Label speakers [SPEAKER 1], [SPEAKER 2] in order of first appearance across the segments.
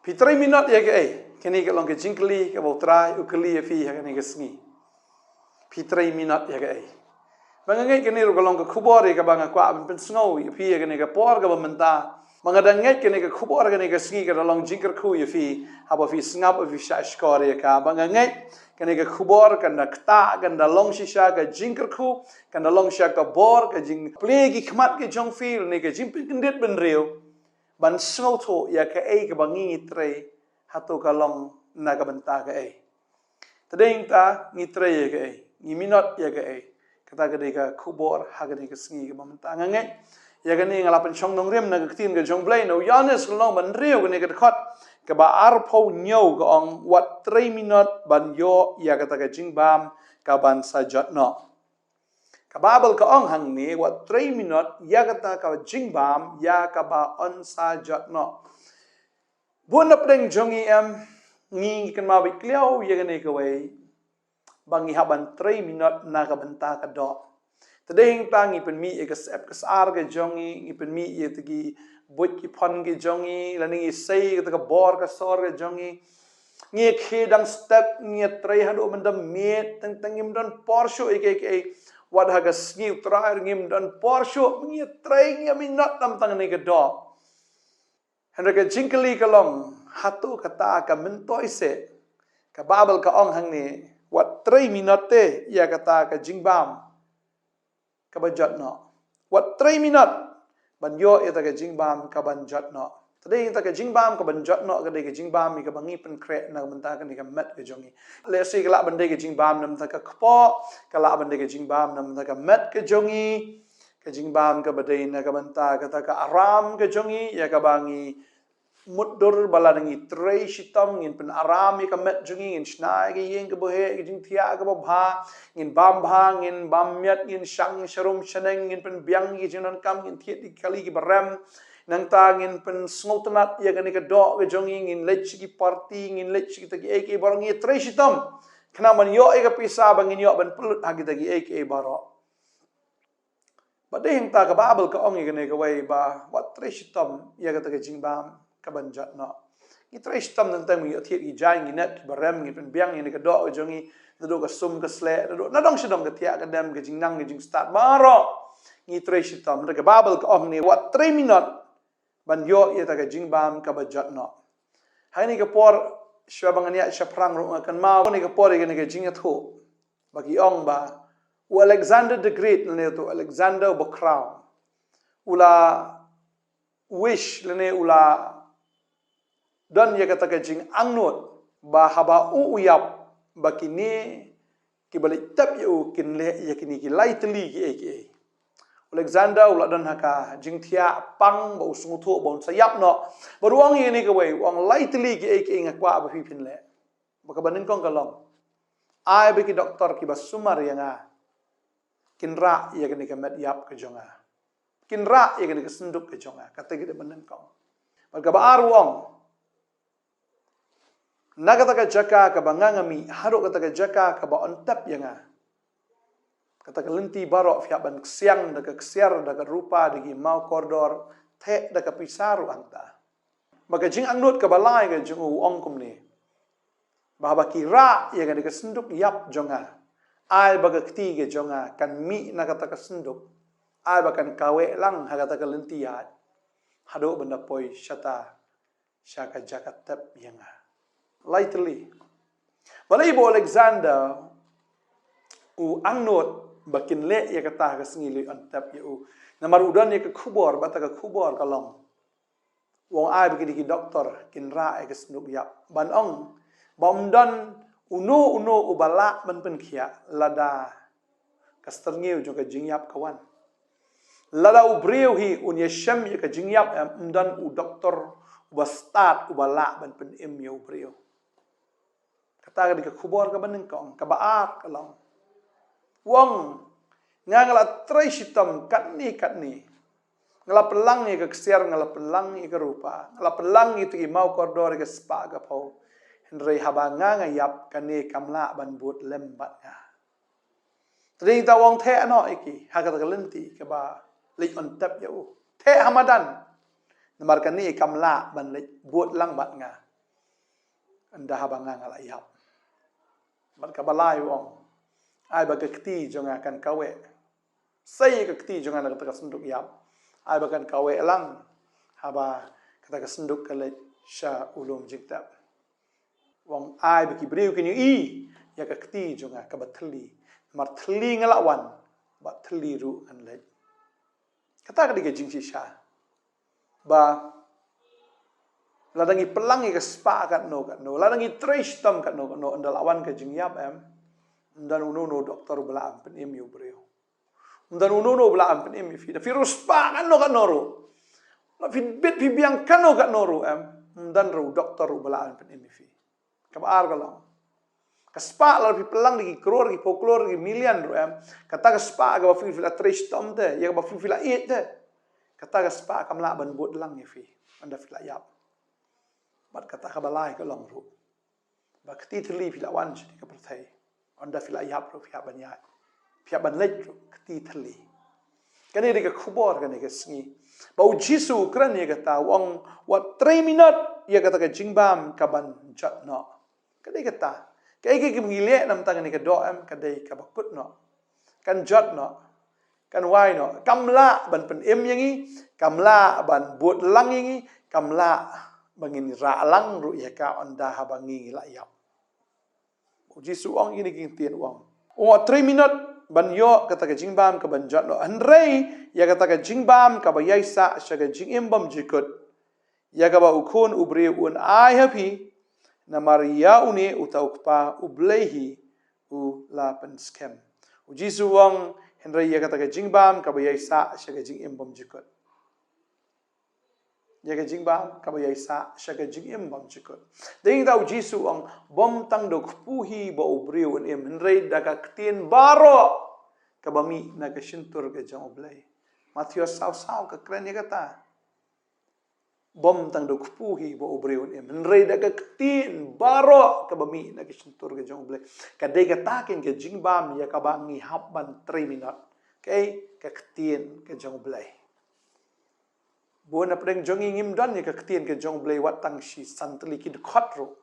[SPEAKER 1] Pitray minot ya ke kini ke long ke jingkli ke bautrai ukeli fi ha kini ke sngi. Pitray minot ya ke bangangai kini ru long ke khubor ke banga kwa pen snow fi ya kini ke por ke bamenta mangadangai kini ke khubor kini ke sngi ke long jingker khu ya fi haba fi sngap fi shashkor ya ka bangangai kini ke khubor kanda kta kanda long shisha ke jingker khu kanda long sha ke bor ke jing ple ki khmat ke jong fi ni ke jimpin kendet ben reu ban snow to ya ke ke bangi tre hatu kalong na ka benta ke tadeng ta ni tre ya ke ni minot ya ke kata ke ka khubor ha ke ke sngi ke bamenta ngangai ya ke ni ngalapan chong nong rem na ke tin ke jong blai no yanes long ban reu ke ni ke khot ke ba ar pho nyau ke ong wat 3 minot ban yo ya kata ke jingbam ka ban sajat no ka babel ke ong hang ni wat 3 minot ya kata ka jingbam ya ka ba on sajat no bun na preng jongi ngi kan ma bi kliao ya ke ni ke wei bangi haban 3 minot na ka benta ka do tadeng tangi pen mi e ke sep ke sar ke jongi ngi pen mi ye tegi bot ki phon ke jongi lani sei ke bor ke sor ke jongi ngi khedang step ngi trai hado mendam met teng ngim don porsho ke wad haga sngi trai ngim don porsho ngi trai ngi minot tam tang ni ke do hendra ke jingkeli kalong hatu kata ka mentoi se ka babel ka ong hang ni wat 3 minot te ya kata ka jingbam ka banjat no wat 3 minot ban yo eta ka jingbam ka banjat no tadei ta ka jingbam ka banjat no ka de ka jingbam mi ka bangi pen kre na menta ka ni ka met ke jongi le si ka la ban de ka jingbam nam ta ka kpo ka la ban de ka jingbam nam ta ka met ke jongi ka jingbam ka badai na ka menta ka ta ka aram ke jongi ya ka bangi mudur balangi trei shitam ngin pen arami ka met jungi ngin snai ge yeng ke bohe ge jing thia ke bha ngin bam bha ngin bam miat ngin shang sharum shaneng ngin pen biang ge jinon kam ngin thiet di kali ki baram nang ta ngin pen sngotenat ya gani ke do ge jongi ngin lech ki party ngin lech ki tagi ek barang ngi trei shitam kena man yo e ka pisa bangin yo ban pulut hagi tagi ek baro badeng ta ka babel ka ong ge ne ke wei ba wat trei shitam ya ka tagi jingbam kabanjat no ni tres tam nang tang mi thiet gi jai ngi net barem ngi pen biang ni ka do jongi do ka sum ka sle do na dong sidong ka tia ka dem ka jing nang jing start maro ni tres tam ka babel ka ong ni wat 3 minot ban yo ya ta ka jing bam ka bajat no hai ni ka por shwa bang ania shaprang ro kan ma ni ka por ni ka jing thu bagi ong ba u Alexander the Great ne to Alexander the Crown ula wish lene ula dan ya kata kajing angnut bahaba uyap bakini kibalik tap yu kinle ya kini ki lightly ki Alexander ula dan haka jingthia pang ba usung thu bon sayap no baruang ini ke wei wang lightly ki ngakwa ba pipin le baka banin kong kalong ai beki doktor ki basumar yang kinra ya kini ke met yap ke jonga kinra ya kini ke senduk ke jonga kata kita banin kong baka ba arwong Naga taka jaka ka bangangami haro ka taka jaka ka ba ontap yanga kata ka lenti baro fiaban ksiang daga ksiar daga rupa dagi mau kordor the daga pisaru anta maka jing angnut ka balai ka jing ong kum ni bahaba kira yang daga senduk yap jonga ai baga kti ge jonga kan mi naga taka senduk ai bakan kawe lang haga taka lenti yat hado benda poi syata syaka jaka tap yanga lightly. Balai bo Alexander u angnot bakin le ya kata ka singili antap ya u namar udan ya ka khubor bata ka khubor kalong wong ai begini ki doktor kin ra ya ka snuk ya ban ong bomdan uno ubala ban pen khia lada kasterngeu jo ka jingyap kawan lada ubreu hi un ya sham ya ka jingyap umdan u doktor ubastat ubala ban pen em ya ubreu kata ka khubor ka banin kong ka baat kalong wong ngala trai shitam katni ngala pelang ni ka ksiar ngala pelang ni ka rupa ngala pelang itu ki mau kordor ka spa ka pau hendrei habanga ngayap kane kamla ban but lembat nga tring ta wong the no iki ha ka lenti ka ba le on tap ya u the hamadan namar kane kamla ban le but lang bat nga anda habangang alayap. Berkabalay wong. Ay bagakti jonga kan kawe. Say kakti jonga na kata kasenduk yap. Ay bagan kawe lang. Haba kata kasenduk kalay siya ulum jiktab. Wong ay baki beriu kini i. Ya kakti jonga kabatli. Mar tli ngalawan. Bat tli ru kan lay. Kata kadiga jingsi siya. Ba ladangi pelangi ke spa kat no. Ladangi trace tam kat no. Andalawan ke jing yap dan unono doktor belaan penim yu beriu. Dan unono belaan penim yu fi. Virus pa kan no. La fi bit fi biang kan no dan ru doktor belaan penim yu fi. Kabar kalau. Kaspa la fi pelang lagi crore lagi folklore lagi million ru Kata kaspa ga fi la trace tom te, ya ga fi la it te. Kata kaspa kam la ban bot lang yu fi. Anda fi la yap. Bat kata kabalai ka long ru. Bakti tli fi la wan jadi ka perthai. Anda fila yap ro pihak banyak, pihak banlej ro keti thali. Kani dia kubor kani kesngi. Bau Jisu kran dia kata wong wat 3 minit dia kata ke jingbam kaban jat no. Kani kata kai ke mengilek nam tangan ni ke doam kadai ka bakut no. Kan jat no. Kan wai no. Kamla ban pen em yangi, kamla ban buat lang yangi, kamla bangin ra lang ru ya ka anda habangi la yap. Jisu ong ini kintian wang. 3 minit ban yo kata ke jingbam ka ban jat no. Henrei ya kata ke jingbam ka ba yaisa sya ke jingimbam jikut. Ya ka ba ukun ubri un ai happy na Maria une utau pa ublehi u la pen scam. Jisu ong Henrei ya kata ke jingbam ka ba yaisa sya ke jingimbam jikut. Ya ke jingbam ka ba yaisa sya ke jingimbam jikut. Ding tau Jisu ang bom tang do puhi ba ubriu en Henrei da ka ktien baro ka bami na ka shintur ke jang oblai. Matius saw ka kren ya kata. Bom tang do puhi ba ubriu en Henrei da ka ktien baro ka bami na ka shintur ke jang oblai. Ka de ka takin ke jingbam ya ka bangi habban 3 minit. Kay ka ktien ke jang oblai. Buat apa yang jongi ngimdan ya kektian ke jong blay watang si santli ki dekat ro.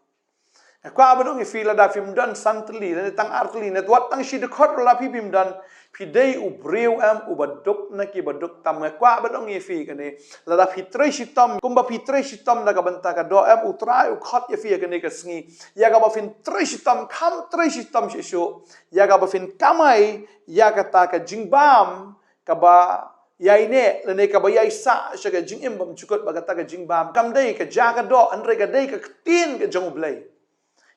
[SPEAKER 1] Kwa abadong ifila da film dan santli dan tang artli net watang si dekat ro la pi bim dan pidei ubreu ubaduk na ki baduk tam kwa abadong ifi kane la da fitre si tam kumba fitre si tam na ka banta ka do utrai u khat ya fi kane ka sngi ya ka ba fin tre si tam kam tre si tam si sho ya ka ba fin kamai ya kata ka jingbam ka ba ya ini lene ka bayai sa sya ka jing imbam cukut bagata ka jing bam kam dei ka jaga do andre ka dei ka tin ka jong blai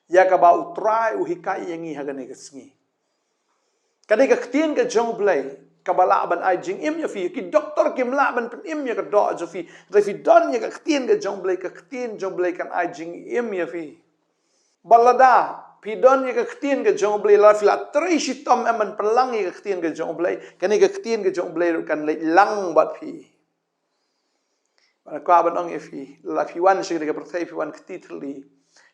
[SPEAKER 1] ya ka ba utrai u hikai yangi hagane ka sngi ka dei ka tin ka jong blai ka bala ban ai jing im ya fi ki doktor kim la ban pen im ya ka do jo fi refi don ya ka tin ka jong blai kan ai jing im ya fi balada pidon ya kektian ke jong blai la fila tri sitom eman pelang ya kektian ke jong blai kani kektian ke jong blai kan lang bat pi mana kwa ban ong fi la fi wan shi ke pertai fi wan ketitli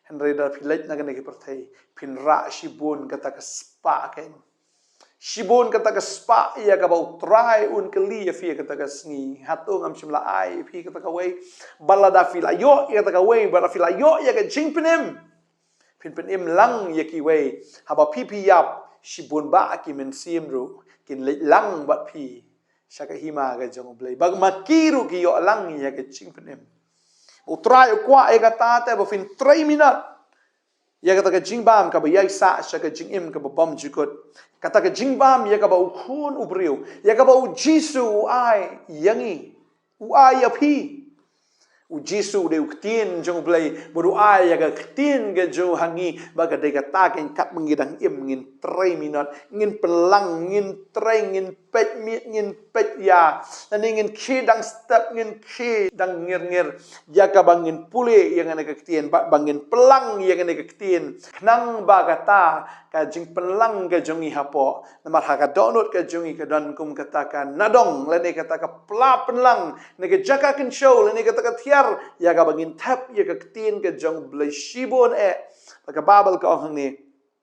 [SPEAKER 1] Henrei da fi leit na ke pertai pin ra shibun kata ke spa ken shibun kata ke spa ya ka bau try un keli ya fi kata ke sngi hatu ngam shimla ai fi kata ka wei balada fila yo ya kata ka wei bala fila yo ya ke jing penem Pin im lang yaki wei haba pipi yap shibun ba aki men simru kin lang bat pi shaka hima ga jong blai bag makiru ki yo lang ya ke ching pin im utrai kwa e kata te ba fin 3 minit ya kata ka jing bam ka ba yai sa shaka jing im ka ba bam jikut kata ka jing bam ya ka ba ukun ubriu ya ka ba u Jisu ai yangi u ai api u Jisu de uktien jong blai bodu ai ya ktien ga jo hangi baga de kata ken kat mengidang im ngin 3 minit ngin pelang ngin treng ngin pet mit ngin pet ya dan ngin kidang step ngin kidang ngir ya ka bangin pule yang ane ktien bangin pelang yang ane ktien nang baga ta ka jing pelang ga jongi hapo namar ha ka donut ka jongi ka dan kum katakan nadong lene kata ka pla pelang ne ka jaka ken show lene kata ka ya ka bangin tap ya ka ktien ka jong blai shibon ka babel ka hang ni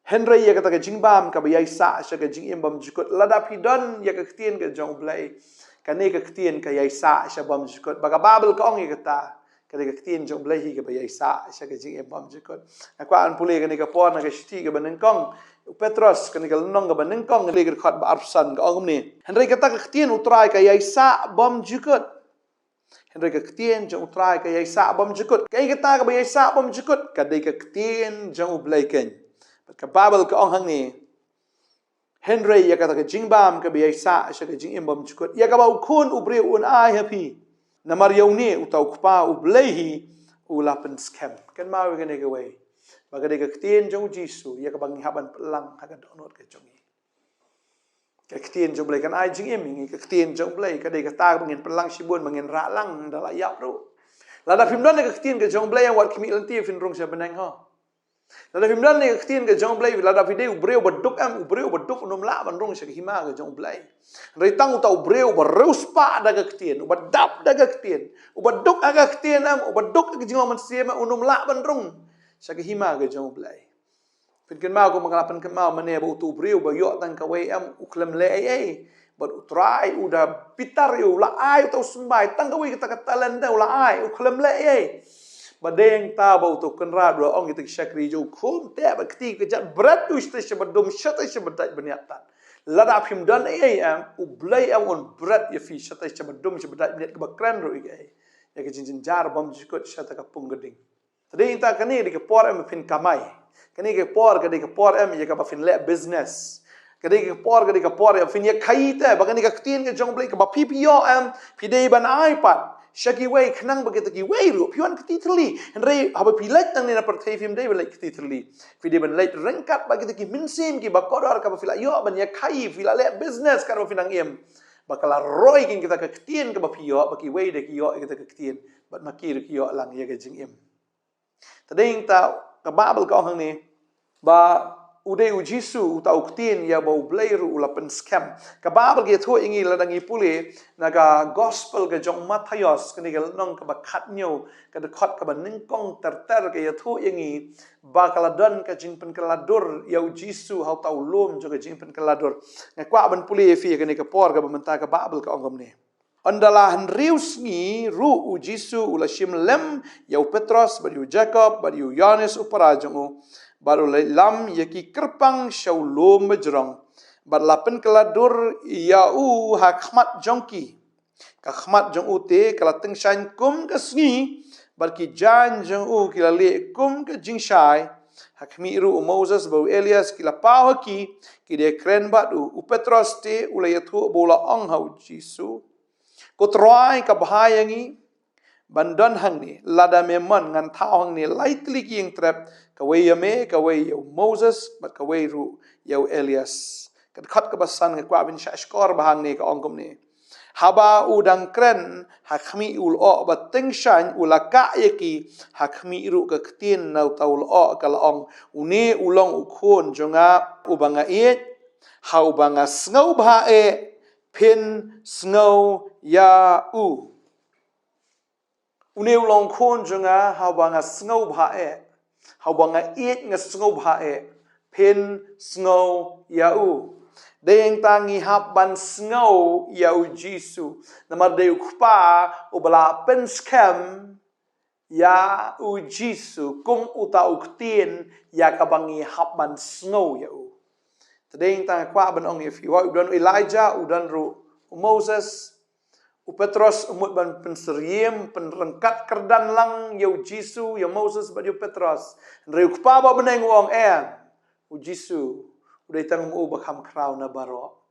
[SPEAKER 1] Henrei ya kata ka jingbam ka bayai sa sya ka jing imbam jukut lada pidon ya ka ktien ka jong blai ka ne ka ktien ka yai sa sya bam jukut baka babel ka ong ya kata kadai ka tien jong blai hi ka ba Isa sya ka jing em bom jikot kwa an pule ka ni ka por na ka shiti ka baneng kong Petros ka ni ka nong ka baneng kong ni ka khot ba arsan ka ong ni henry ka ta ka tien utrai ka Isa bom jikot henry ka tien jong utrai ka Isa bom jikot kai ka ta ka ba Isa bom jikot kadai ka tien jong blai ken ka babel ka ong hang ni Henry ya kata ke jingbam ke biasa sya ke jing imbam jikot ya ka ba ukun ubre un ai happy na mariau ni utau kpa ublehi ulapen scam kan mau ke ne ke wei ba ke tien jong jisu ya ka bang haban pelang ha ka donot ke jong ke tien jong blai kan ai jing im ke tien jong blai ka de ka ta bangin pelang sibun bangin ra lang dala yap ru la da phim don ke tien ke jong blai yang wat kimi lanti fin rong sya benang ho la da phim don ke tien ke jong blai la da video breu baduk am breu baduk nom la ban rong sya ke hima ke jong blai rei tang utau breu bareus pa da ke tien ubadap da ke tien ubaduk aga ke tien am ubaduk ke jing man sia ma unom la ban rong sya ke hima ke jong blai fin ken mau ko mangalapan ken mau mane ba utu breu ba yo tang ka wei am uklem le ai but utrai udah pitar yo la ai utau sembai tang ka wei kita katalan da la ai uklem le ai badeng ta bau tu kenra dua ong kita syakri jo khum te ba kti ke jat berat tu sta sebadum syata sebadat beniatan lada phim dan ai am ublai am on berat ya fi syata sebadum sebadat beniat ke bakran ro ai ya ke jinjin jar bom jikot syata ka pung geding tadi ta kani di ke por am fin kamai kani ke por am ya ka ba fin le business kani ke por am fin ya khai te ba kani ka tin ke jong blai ka ba ppo am pidei ban ipad Shaki way kenang begitu ki way ru pion ketitli henry haba pilat tang nina perthai film dei belai ketitli video ben late rengkat begitu ki minsim ki bakodor ka fila yo ban ya khai fila le business kan finang em bakala roy kin kita ke ketien ka bapio baki way de ki yo kita ke ketien bat makir ki yo lang ya ke jing em tading ta ka babel ka hang ni ba uday ujisu utau ketien ya bau blairu ulapen scam ka babel ge tho ingi ladangi pule naga gospel ke jong Matthias kini ke nong ka bakhat nyo ka dekhot ka baningkong terter ke ya tho ingi bakaladon ka jingpen kaladur ya ujisu hau tau lom jo ka jingpen kaladur ngakwa ban pule fi kini ke por ka bamenta ka babel ka ongom ni andala henrius ngi ru ujisu ulashim lem ya Petros badiu Jacob badiu Yohanes uparajongu baru lam yaki kerpang shaulom bejrong barlapen keladur yau hakmat jongki kakmat jong ute kala teng shan kum kesngi barki jan jong u kila le kum ke jingshai hakmi ru Moses bau Elias kila pawaki kide kren batu Petros te ulayatu bola ong hau jisu kotroai ka bahayangi bandon hang ni lada memon ngan thao hang ni lightly king trap kawai yame kawai yo Moses but kawai ru yo Elias kat khat ka basan ka kwa bin shashkor bahang ni ka ongkom ni haba udang kren hakmi ul o bateng shan ulaka yaki hakmi ru ka ktin nau taul o ka laong uni ulong ukhon jonga ubanga e hau banga snau bha e pin snau ya u uneu long khon jonga hawanga sngo bha e hawanga it nga sngo bha e pin sngo yau deng tangi hap ban sngo yau jisu namar de ukpa ubala pen scam ya u jisu kum uta uktien ya kabangi hap ban sngo yau deng tang kwa ban ong if you udan Elijah udan ru Moses Petros umut ban penseriem penrengkat kerdan lang yau Jisu ya Moses badiu Petros reuk pa ba beneng wong u Jisu udai tang mu bakham kraw na baro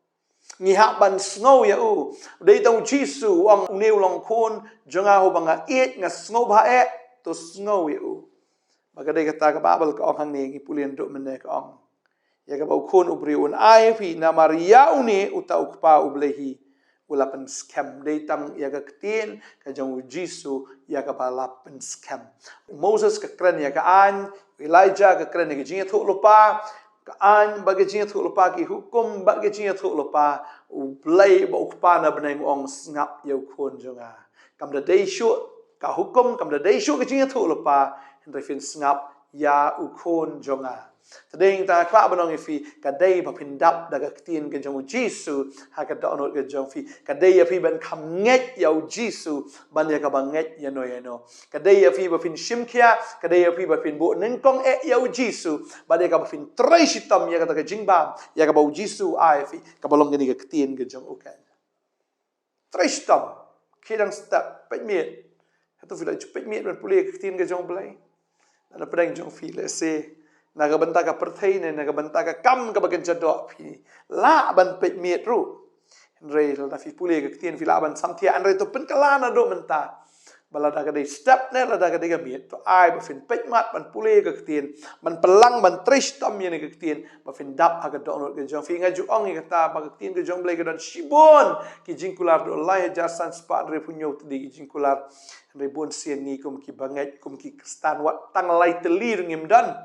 [SPEAKER 1] ngiha ban snow ya udai tang Jisu wong uneu long khon jonga ho banga it nga snow ba to snow ya bagadai kata ka babal ka ong hang ni pulien dok mene ka ong ya ka ba khon ubriun ai fi na maria uni uta ukpa ublehi ulapan scam datang ya ka ketin ka jong Jisu ya ka balapan scam Moses ka kren ya ka an Elijah ka kren ya jinga thu lupa ka an bagi jinga thu lupa ki hukum bagi jinga thu lupa u play ba ukpa na beneng ong ngap ya khon jonga kam da dei shu ka hukum kam da dei shu ka jinga thu lupa henry fin ngap ya u khon jonga tadeng ta kwa banong fi kadai ba pindap daga tien ke jong Jisu ha ka donot ke jong fi kadai fi ban kham nget yau Jisu ban ya ka bang nget ya no kadai fi ba fin shimkia kadai fi ba fin bo nen kong yau Jisu ban ya ka ba fin trai shitam ya ka ta jingbam ya ka ba Jisu ai fi ka balong ni ke tien ke jong ukan trai shitam kidang step pet miet tu fi la pet miet ban pulih ke tien ke jong blai na pedang jong fi le se naga banta ka perthai ne naga banta ka kam ka bagen jadok phi la ban pet miet ru rei la fi pule ka tien fi la ban samthia an rei to pen kala na do menta bala da ka dei step ne la da ka dei ka miet to ai ba fin pet mat ban pule ka tien ban pelang ban trish tam ye ne ka tien ba fin dap ha ka do ka jong fi nga ju ong ka ta ba ka tien ka jong blai ka dan shibon ki jingkular do lai ja san spa re punyo ti ki jingkular re bon sien ni kum ki bangai kum ki stan wat tang lai telir ngim dan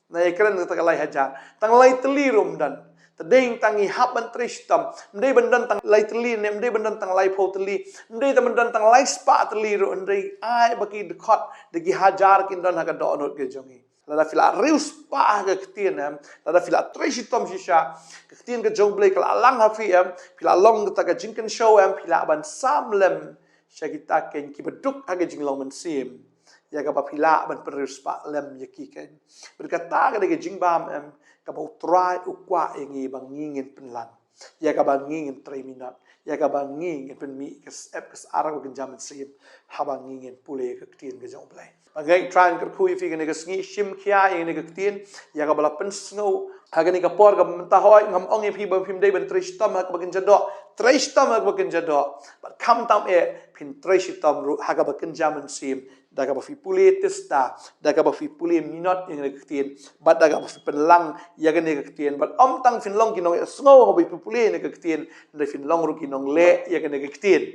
[SPEAKER 1] na ekran ta lai hajar tang lai telirum dan tadeng tangi haban tristam ndai bandan tang lai teli ne ndai bandan tang lai pho teli ndai ta bandan tang lai spa teliru ndai ai baki dekot degi hajar kin dan ha do not ke jongi la fila rius pa ga ktien la fila tristam shisha ktien ke jong blai kala lang ha fi fila long ta ka jinken show fila ban samlem syakita ken ki beduk ha ga jinglong men sim ya ka papila ban perus pa lem yaki kan berkata ka de jingbam ka bau try ukwa ingi bang ngingin penlan ya ka bang ngingin 3 minit ya ka bang ngingin pen mi kes ep kes arang kan jaman sim habang ngingin pule ka tien ka jong play bagai try ka kui fi ka ne ka sngi shim kya ing ne ka tien ya ka bala pen snow haga ni ka por ka menta hoy ngam ong fi bang phim dei ban tristam ka bagen jado tristam ka bagen jado but come tam pin tristam ru haga bagen jaman sim daga ba fi pule testa daga ba fi pule minot yang ne ktien bat daga ba fi penlang ya ne ktien bat om tang fin long kinong snow ho bi pule ne ktien ne fin long ru kinong le ya ne ktien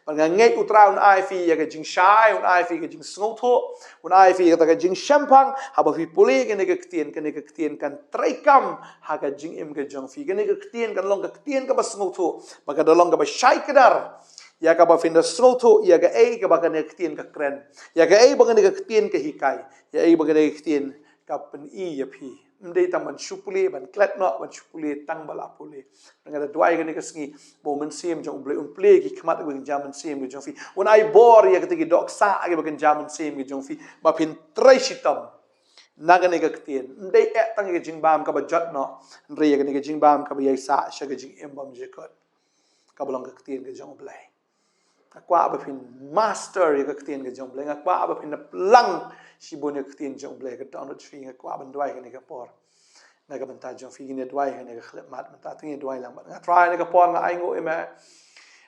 [SPEAKER 1] ban nga ngai utra un ai fi ya jing shai un ai fi jing snow tho un ai fi daga jing champang ha ba fi pule ne ktien kan traikam ha ga jing im ga jong fi ne ktien kan long ktien ka ba snow tho ba ga long ka ba shai kedar ya ka ba fin da snoto ya ga ei ka ba ka ne ktien ka kren ya ga ei ba ka ne ktien ka hikai ya ei ba ka ne ktien ka pen I ya phi ndei tam ban shupule ban klet no ban shupule tang bala pule nga da dwai ga ne ka sngi bo men sim jong ble un ple ki khamat ga jaman sim ga jong fi un ai bor ya ka ti dok sa ga ba kan jaman sim ga jong fi ba phin trai shitam naga ne ka ktien ndei tang ga jing bam ka ba jot no ndrei ya ga ne ka jing bam ka ba yai sa sha ga jing em bam je kot ka ba long ka ktien ga jong blai kwa ba fin master ya ka ktien ga jong blai kwa ba fin lang shibon ya ktien jong blai ka download fi kwa ban dwai ne ka por na ka ban ta jong fi ne dwai ne ka khlep mat ban ta tin dwai lang ba try ne ka por nga ai ngo ema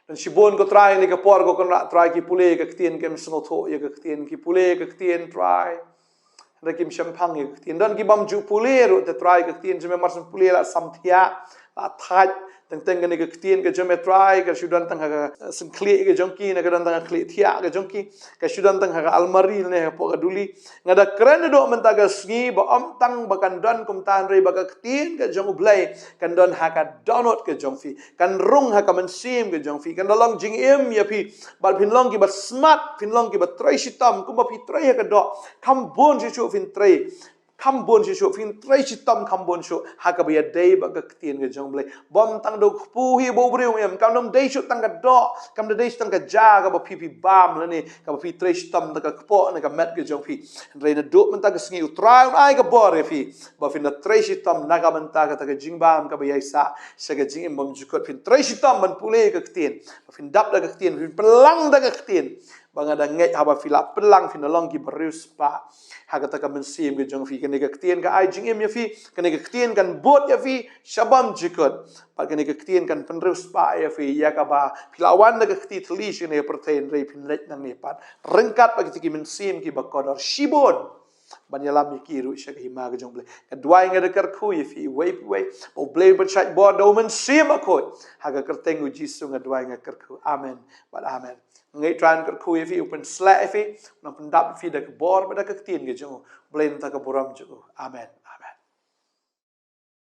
[SPEAKER 1] dan shibon ko try ne ka por ko kon try ki pule ka ktien kem sno tho ya ka ktien ki pule ka ktien try ra kim champang ya ktien dan ki bam ju pule ro te try ka ktien jeme mar pule la samthia la thaj tang ga ne ka ktien ka jeme try ka shudan tang ga sim kli ga jongki na ga dan tang kli thia ga jongki ka shudan tang ga almari ne po ga duli ngada kren do men ta ga sngi ba om tang ba kan don kum tan re ba ka ktien ga jong blai kan don ha ka donot ga jong fi kan rung ha ka men sim ga jong fi kan long jing em ya fi bal phin long ki ba smart phin long ki ba trai shitam kum ba fi trai ha ka do kam bon ji chu fin trai kambon shu fin trai chitam kambon shu hakabia dei ba ka ktien ga jong blai bom tang do pu hi bo briu em kam dom dei shu tang ga do kam dei tang ga ja ga ba pi bam la ni ka ba fi trai chitam da ka kpo na ka met ga jong fi re na do man ta ga sngi utrai ai ga bor fi ba fin da trai chitam na ga man ta ga jing bam ka ba yai sa ga jing em bom ju ko fin trai chitam ban pule ka ktien ba fin dap da ka ktien fin pelang da ka ktien banga da ngai haba fila pelang fin long ki berius pa haga ta ka mensim ge jong fi kene ga ktien ga ai jing em ya fi kene ga ktien kan bot ya fi shabam jikot pa kene ga ktien kan penrius pa ya fi ya ka ba filawan da ga kti tli shine pertain re pin let nang ne pat rengkat pa ki mensim ki ba kodor shibon banyalam kiru sha hi ma ga jong ble ka dwai nga kar khu ya fi wei o ble ba chai bo do mensim ko haga kerteng u jisu nga dwai nga kar khu amen but amen ngai tran kar khu fi open sla fi na pendap fi da bor ba da ka tin ge jo blame ta ka boram jo amen